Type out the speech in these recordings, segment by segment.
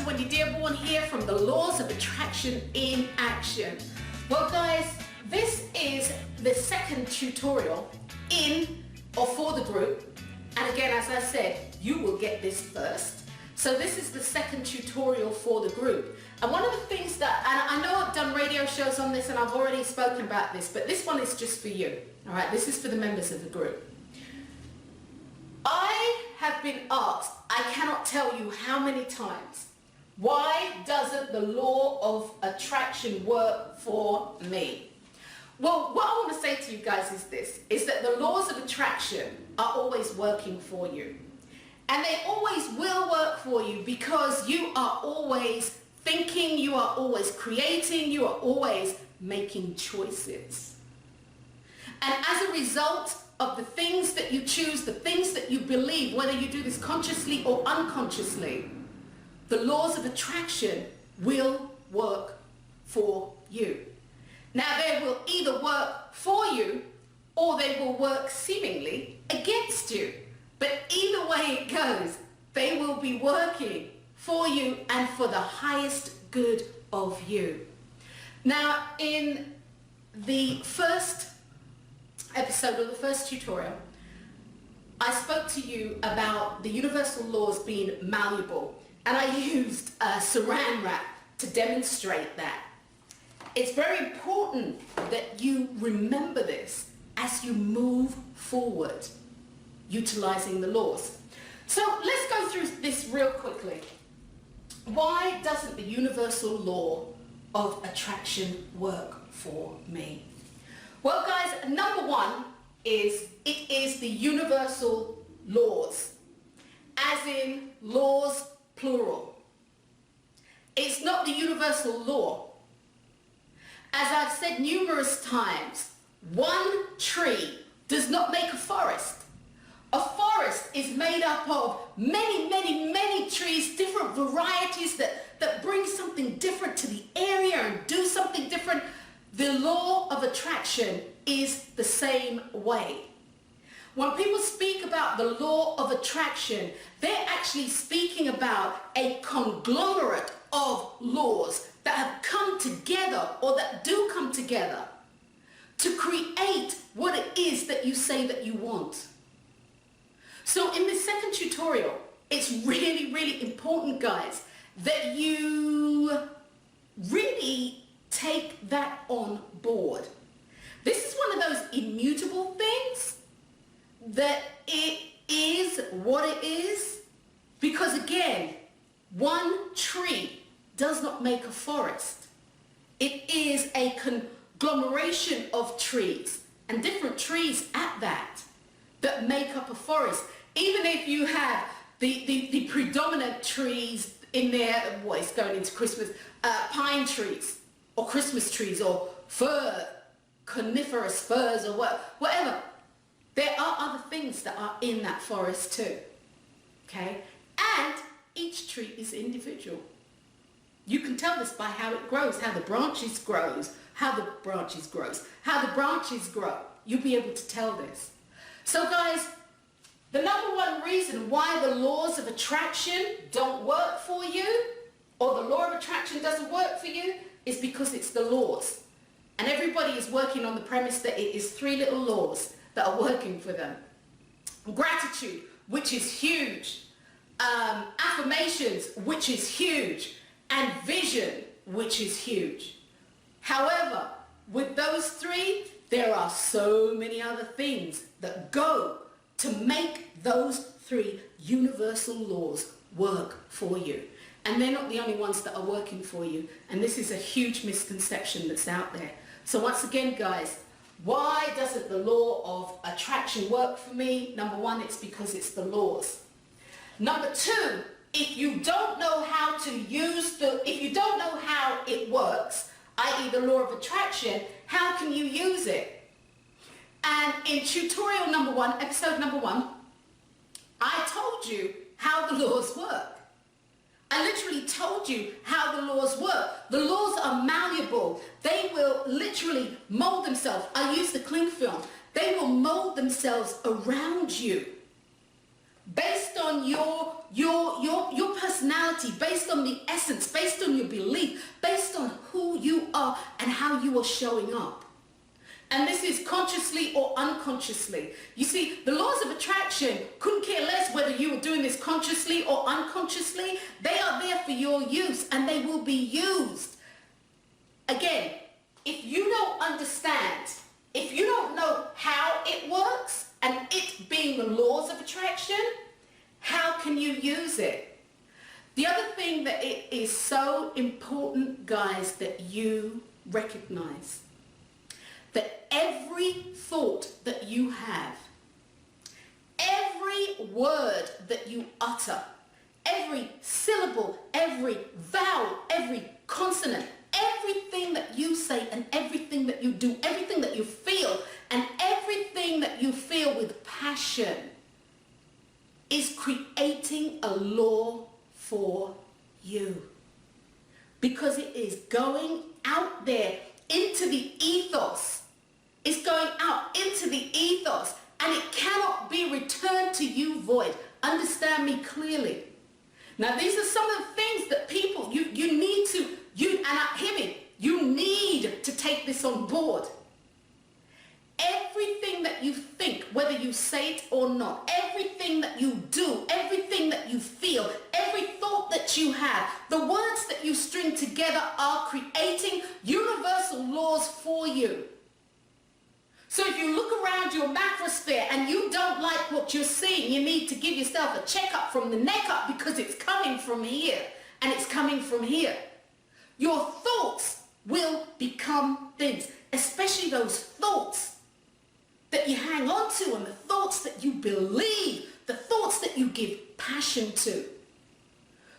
Drwendydearborne here from the Laws of Attraction in Action. Well guys, this is the second tutorial in or for the group. And again, as I said, you will get this first. So this is the second tutorial for the group. And one of the things that, and I know I've done radio shows on this and I've already spoken about this, but this one is just for you. All right, this is for the members of the group. I have been asked, I cannot tell you how many times, why doesn't the law of attraction work for me? Well, what I want to say to you guys is this, is that the laws of attraction are always working for you. And they always will work for you because you are always thinking, you are always creating, you are always making choices. And as a result of the things that you choose, the things that you believe, whether you do this consciously or unconsciously, the laws of attraction will work for you. Now they will either work for you or they will work seemingly against you. But either way it goes, they will be working for you and for the highest good of you. Now in the first episode or the first tutorial, I spoke to you about the universal laws being malleable, and I used saran wrap to demonstrate that. It's very important that you remember this as you move forward, utilizing the laws. So let's go through this real quickly. Why doesn't the universal law of attraction work for me? Well guys, number one is it is the universal laws, as in laws plural. It's not the universal law. As I've said numerous times, one tree does not make a forest. A forest is made up of many, many, many trees, different varieties that bring something different to the area and do something different. The law of attraction is the same way. When people speak about the law of attraction, they're actually speaking about a conglomerate of laws that have come together or that do come together to create what it is that you say that you want. So in this second tutorial, it's really, really important, guys, that you really take that on board. This is one of those immutable things that it is what it is, because again, one tree does not make a forest. It is a conglomeration of trees, and different trees at that make up a forest. Even if you have the predominant trees in there, what is going into Christmas, pine trees or Christmas trees or fir, coniferous firs or whatever, there are other things that are in that forest too, okay? And each tree is individual. You can tell this by how it grows, how the branches grow, how the branches grow. You'll be able to tell this. So guys, the number one reason why the laws of attraction don't work for you, or the law of attraction doesn't work for you, is because it's the laws. And everybody is working on the premise that it is three little laws that are working for them. Gratitude, which is huge. Affirmations, which is huge. And vision, which is huge. However, with those three, there are so many other things that go to make those three universal laws work for you. And they're not the only ones that are working for you. And this is a huge misconception that's out there. So once again, guys, why doesn't the law of attraction work for me? Number one, it's because it's the laws. Number two, if you don't know how to use if you don't know how it works, i.e. the law of attraction, how can you use it? And in tutorial number one, episode number one, I told you how the laws work. I literally told you how the laws work. The laws are malleable. They will literally mold themselves. I use the cling film. They will mold themselves around you based on your personality, based on the essence, based on your belief, based on who you are and how you are showing up. And this is consciously or unconsciously. You see, the laws of attraction couldn't care less whether you were doing this consciously or unconsciously. They are there for your use, and they will be used. Again, if you don't understand, if you don't know how it works, and it being the laws of attraction, how can you use it? The other thing that it is so important, guys, that you recognize that every thought that you have, every word that you utter, every syllable, every vowel, every consonant, everything that you say and everything that you do, everything that you feel and everything that you feel with passion is creating a law for you. Because it is going out there into the ethos. It's going out into the ethos, and it cannot be returned to you void. Understand me clearly. Now, these are some of the things that people, you need to, hear me, you need to take this on board. Everything that you think, whether you say it or not, everything that you do, everything that you feel, every thought that you have, the words that you string together are creating universal laws for you. So if you look around your macrosphere and you don't like what you're seeing, you need to give yourself a checkup from the neck up, because it's coming from here and it's coming from here. Your thoughts will become things, especially those thoughts that you hang on to and the thoughts that you believe, the thoughts that you give passion to.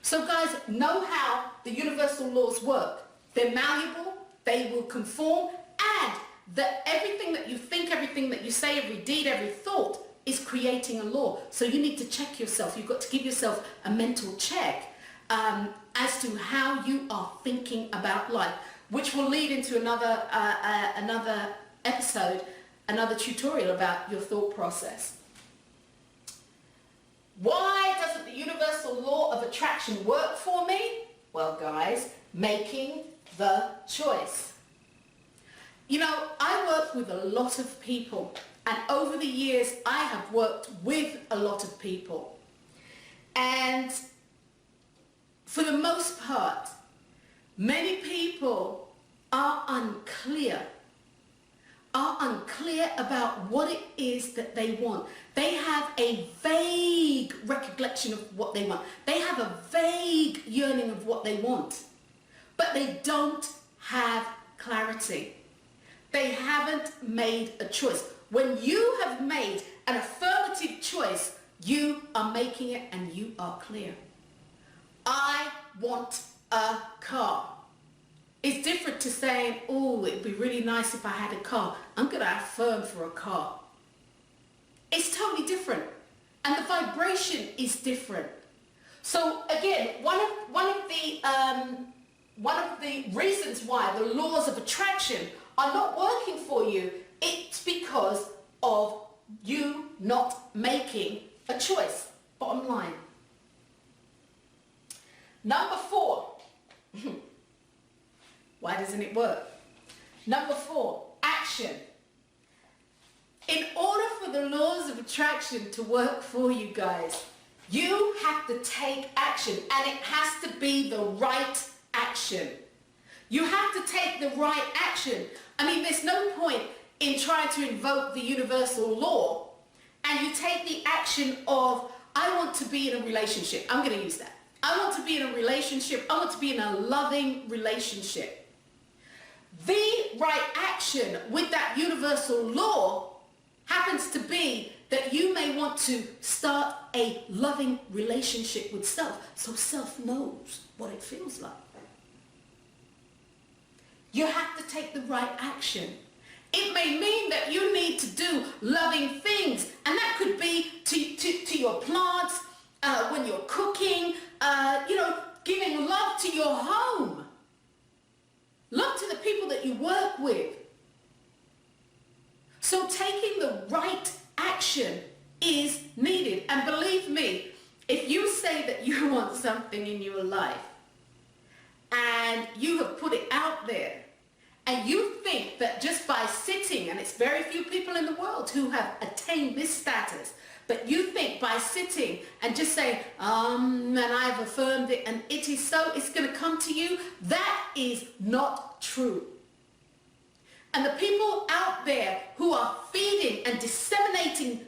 So guys, know how the universal laws work. They're malleable, they will conform, and that everything that you think, everything that you say, every deed, every thought is creating a law. So you need to check yourself. You've got to give yourself a mental check as to how you are thinking about life, which will lead into another episode, another tutorial about your thought process. Why doesn't the universal law of attraction work for me? Well, guys, making the choice. You know, I work with a lot of people, and over the years I have worked with a lot of people, and for the most part, many people are unclear about what it is that they want. They have a vague recollection of what they want. They have a vague yearning of what they want, but they don't have clarity. They haven't made a choice. When you have made an affirmative choice, you are making it and you are clear. I want a car. It's different to saying, oh, it'd be really nice if I had a car. I'm going to affirm for a car. It's totally different. And the vibration is different. So again, one of the reasons why the laws of attraction are not working for you, it's because of you not making a choice. Bottom line. Number 4. Why doesn't it work? Number 4, action. In order for the laws of attraction to work for you guys, you have to take action, and it has to be the right action. You have to take the right action. I mean, there's no point in trying to invoke the universal law and you take the action of, I want to be in a relationship. I'm going to use that. I want to be in a relationship. I want to be in a loving relationship. The right action with that universal law happens to be that you may want to start a loving relationship with self, so self knows what it feels like. You have to take the right action. It may mean that you need to do loving things, and that could be to your plants, when you're cooking, giving love to your home, love to the people that you work with. So taking the right action is needed. And believe me, that you want something in your life and you have put it out there, and you think that just by sitting, and it's very few people in the world who have attained this status, but you think by sitting and just saying, and I've affirmed it and it is so, it's going to come to you, that is not true. And the people out there who are feeding and disseminating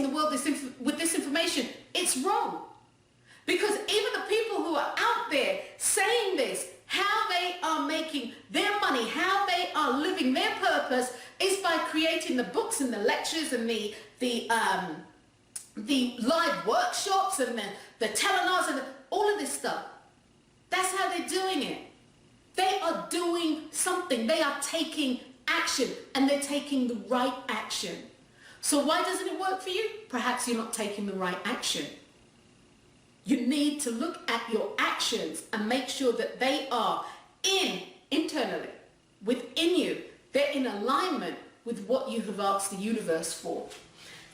the world with this information, it's wrong. Because even the people who are out there saying this, how they are making their money, how they are living their purpose is by creating the books and the lectures and the live workshops and the telenovels and all of this stuff. That's how they're doing it. They are doing something. They are taking action, and they're taking the right action. So why doesn't it work for you? Perhaps you're not taking the right action. You need to look at your actions and make sure that they are internally, within you. They're in alignment with what you have asked the universe for.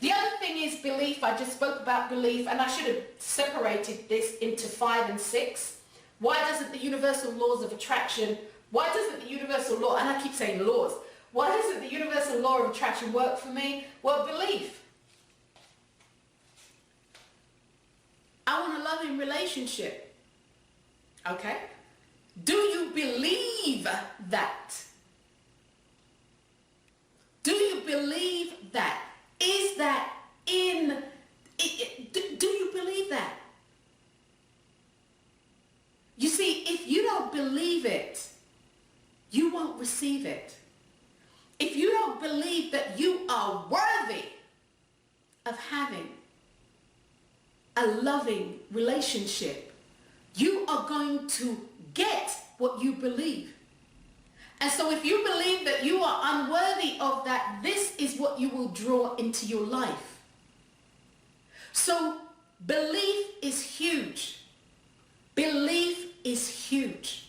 The other thing is belief. I just spoke about belief, and I should have separated this into 5 and 6. Why doesn't the universal laws of attraction, why doesn't the universal law, and I keep saying laws, why doesn't the universal law of attraction work for me? Well, belief. I want a loving relationship. Okay? Do you believe that? Do you believe that? Is that in... Do you believe that? You see, if you don't believe it, you won't receive it. If you don't believe that you are worthy of having a loving relationship, you are going to get what you believe. And so if you believe that you are unworthy of that, this is what you will draw into your life. So belief is huge. Belief is huge.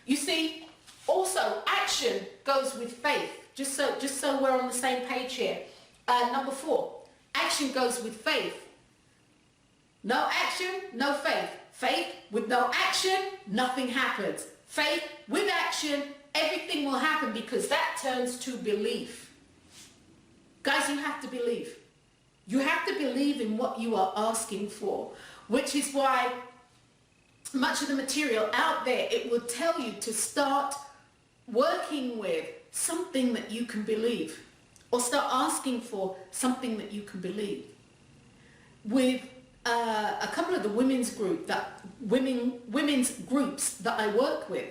You see, also action goes with faith. Just so we're on the same page here. Number 4, action goes with faith. No action, no faith. Faith with no action, nothing happens. Faith with action, everything will happen, because that turns to belief. Guys, you have to believe. You have to believe in what you are asking for, which is why much of the material out there, it will tell you to start working with something that you can believe, or start asking for something that you can believe. With a couple of the women's groups that I work with,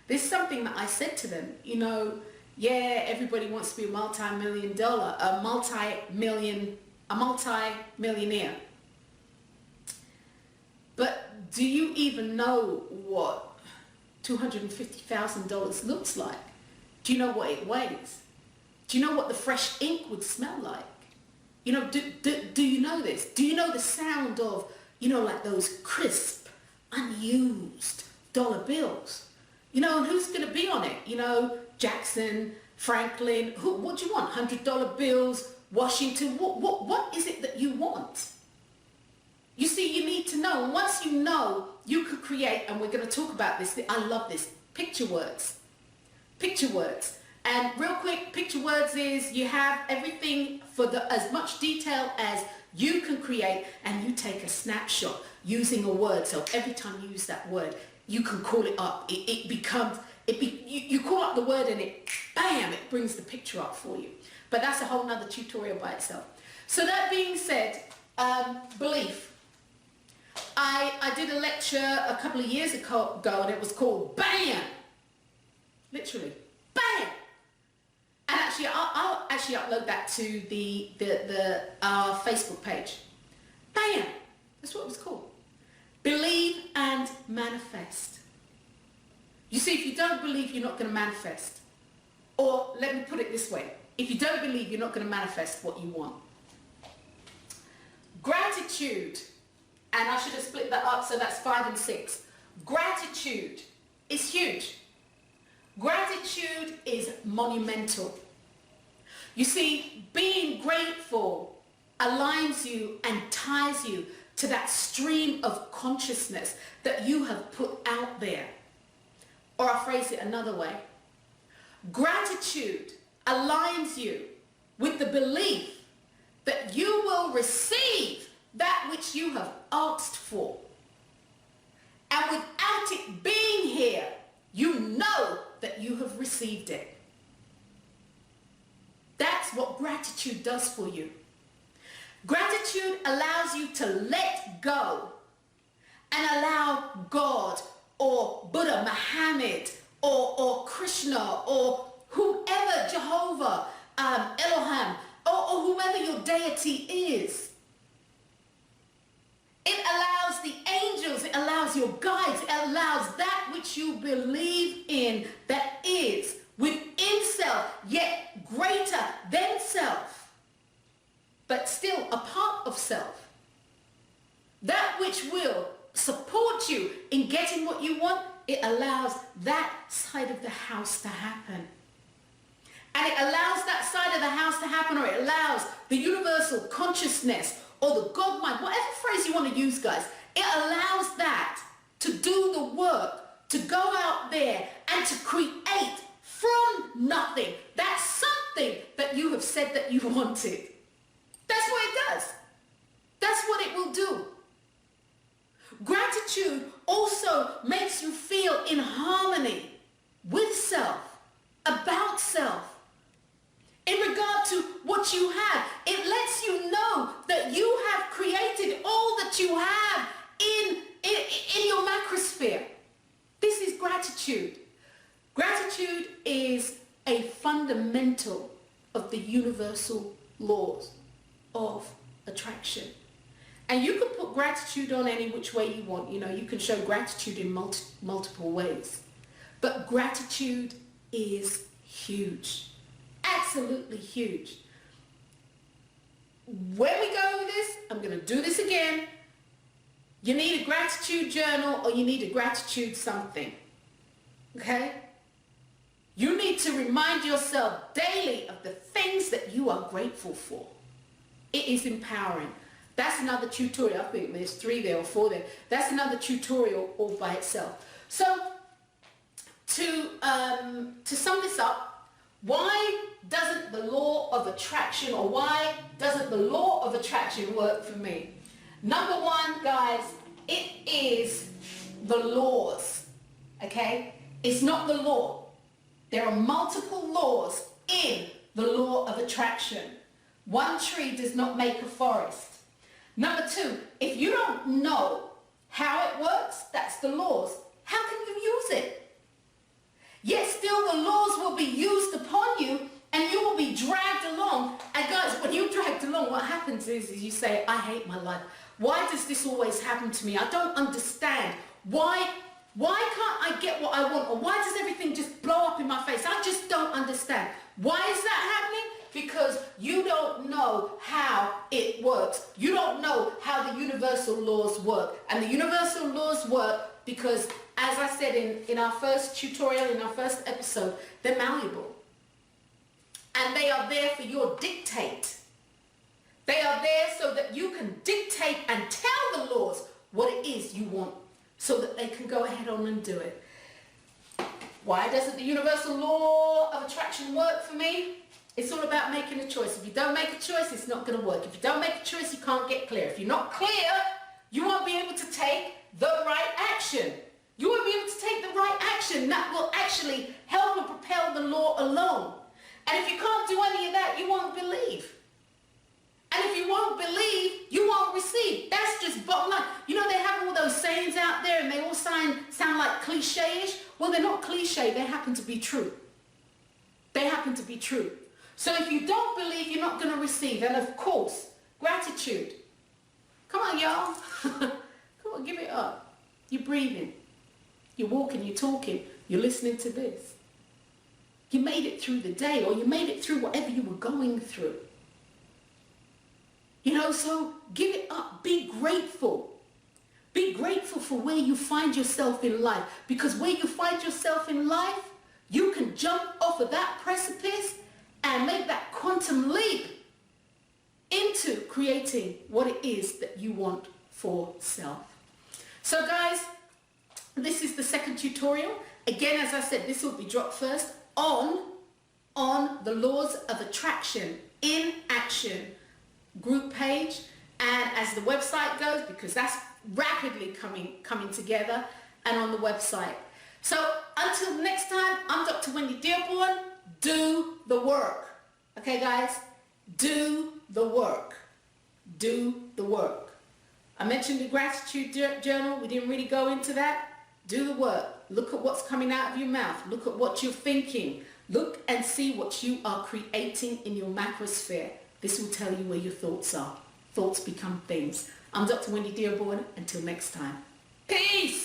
there's something that I said to them, you know, yeah, everybody wants to be a multi-millionaire. But do you even know what $250,000 looks like? Do you know what it weighs? Do you know what the fresh ink would smell like? You know, do you know this? Do you know the sound of, you know, like those crisp, unused dollar bills? You know, and who's going to be on it? You know, Jackson, Franklin, what do you want? $100 bills, Washington, what is it that you want? You see, you need to know. And once you know, you could create, and we're going to talk about this. I love this. Picture words. Picture words. And real quick, picture words is you have everything for as much detail as you can create, and you take a snapshot using a word. So every time you use that word, you can call it up. You call up the word and it, bam, it brings the picture up for you. But that's a whole nother tutorial by itself. So that being said, belief. I did a lecture a couple of years ago and it was called BAM! Literally, BAM! And actually, I'll actually upload that to our Facebook page. BAM! That's what it was called. Believe and manifest. You see, if you don't believe, you're not going to manifest. Or let me put it this way. If you don't believe, you're not going to manifest what you want. Gratitude. And I should have split that up, so that's 5 and 6. Gratitude is huge. Gratitude is monumental. You see, being grateful aligns you and ties you to that stream consciousness that you have put out there. Or I'll phrase it another way. Gratitude aligns you with the belief that you will receive that which you have asked for. And without it being here, you know that you have received it. That's what gratitude does for you. Gratitude allows you to let go and allow God or Buddha, Muhammad, or Krishna, or whoever, Jehovah, Elohim, or whoever your deity is. It allows the angels, it allows your guides, it allows that which you believe in that is within self, yet greater than self, but still a part of self. That which will support you in getting what you want, it allows that side of the house to happen. And it allows that side of the house to happen, or it allows the universal consciousness or the God mind, whatever phrase you want to use, guys, it allows that to do the work, to go out there and to create from nothing. That's something that you have said that you wanted. That's what it does. That's what it will do. Gratitude also makes you feel in harmony with self, about self. In regard to what you have, it lets you know that you have created all that you have in your macrosphere. This is gratitude. Gratitude is a fundamental of the universal laws of attraction. And you can put gratitude on any which way you want. You know, you can show gratitude in multiple ways. But gratitude is huge. Absolutely huge. Where we go with this, I'm going to do this again. You need a gratitude journal, or you need a gratitude something. Okay? You need to remind yourself daily of the things that you are grateful for. It is empowering. That's another tutorial. I think there's 3 there or 4 there. That's another tutorial all by itself. So to sum this up, why doesn't the law of attraction, or why doesn't the law of attraction work for me? Number one, guys, it is the laws, okay? It's not the law. There are multiple laws in the law of attraction. One tree does not make a forest. Number two, if you don't know how it works, that's the laws. How can you use it? Yet still the laws will be used upon you, and you will be dragged along. And guys, when you're dragged along, what happens is you say, I hate my life. Why does this always happen to me? I don't understand. Why can't I get what I want? Or why does everything just blow up in my face? I just don't understand. Why is that happening? Because you don't know how it works. You don't know how the universal laws work. And the universal laws work because, as I said in our first tutorial, in our first episode, they're malleable. And they are there for your dictate. They are there so that you can dictate and tell the laws what it is you want, so that they can go ahead on and do it. Why doesn't the universal law of attraction work for me? It's all about making a choice. If you don't make a choice, it's not going to work. If you don't make a choice, you can't get clear. If you're not clear, you won't be able to take the right action. You won't be able to take the right action that will actually help and propel the law along. And if you can't do any of that, you won't believe. And if you won't believe, you won't receive. That's just bottom line. You know, they have all those sayings out there and they all sound like cliche-ish. Well, they're not cliche. They happen to be true. They happen to be true. So if you don't believe, you're not going to receive. And of course, gratitude. Come on, y'all. Come on, give it up. You're breathing. You're walking, you're talking, you're listening to this. You made it through the day, or you made it through whatever you were going through. You know, so give it up. Be grateful. Be grateful for where you find yourself in life. Because where you find yourself in life, you can jump off of that precipice and make that quantum leap into creating what it is that you want for self. So guys, this is the second tutorial. Again, as I said, this will be dropped first on the laws of attraction in action group page, and as the website goes, because that's rapidly coming together, and on the website. So until next time, I'm Dr. Wendy Dearborne. Do the work. Okay guys, do the work. Do the work. I mentioned the gratitude journal. We didn't really go into that. Do the work. Look at what's coming out of your mouth. Look at what you're thinking. Look and see what you are creating in your macrosphere. This will tell you where your thoughts are. Thoughts become things. I'm Dr. Wendy Dearborne. Until next time. Peace!